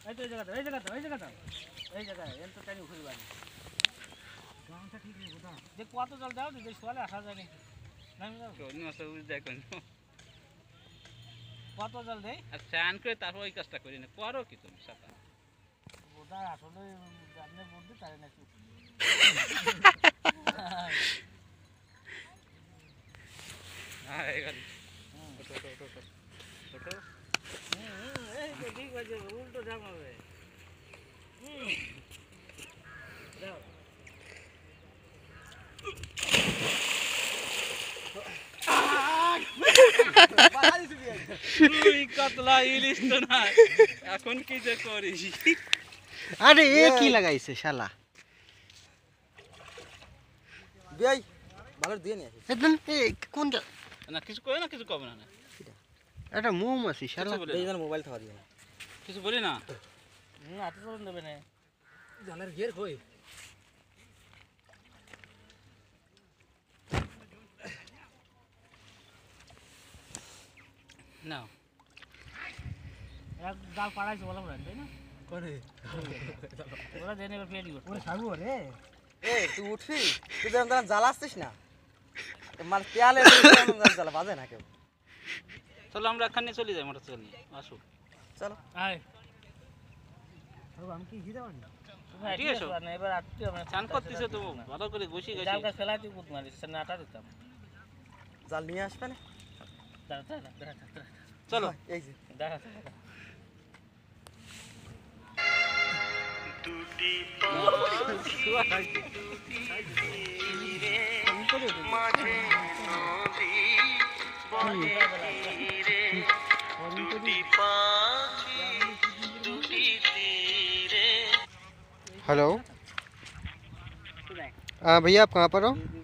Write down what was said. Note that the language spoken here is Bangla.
এই তো এই জায়গাটা এই জায়গাটা এই জায়গাটা এই জায়গায় এন তো টাইনি ঘুরি বাড়ি গানটা ঠিক নেই বোধা যে কত জল দাও যে সোয়ালে আসা যায় না নামি দাও কোন মাসে উজ দেয় কোন কত জল দেই আচ্ছা আন করে তারপর ওই কাজটা করি না করো কি তুমি সাতা বোধা আসলে আপনি বলতে পারেন না কি হ্যাঁ এখানে ছোট এই তো ঠিক আছে উল্টো জামাবে দাও তুই কাতলা ইলিশ তো না এখন কি যে করিস আরে এ কি লাগাইছে শালা বিয়াই ভালো দিয়ে নিয়ে আসিস একদম এ কোনটা না কিছু কই না কিছু কবে না এটা মৌমাছি শালা এই যেন মোবাইল থাকা দিয়ে কিছু বলি না হাতে চলন দেবে না জানার গিয়ার কই না এক জাল পাড়াইছে বললাম না তাই না কোনে ওরা দেনে এবার পেয়ে দিও ওরে সাগু রে এ তুই উঠবি তুই যেন তোরা জ্বালাচ্ছিস না মানে পেয়ালে জ্বালা বাজে না কেউ চলো আমরা এখানে চলে যাই মোটরসাইকেল নিয়ে আসো চলো আয় আমি কি হিদা বানি ঠিক আছে না এবার আটটি আমরা চান করতেছে তো ভালো করে বসে গেছি জালটা ফেলাতে কুত মারিস না আটা দিতাম জাল নিয়ে আসবে না দাঁড়া দাঁড়া দাঁড়া দাঁড়া চলো এই যে দাঁড়া हेलो भैया आप कहाँ पर हो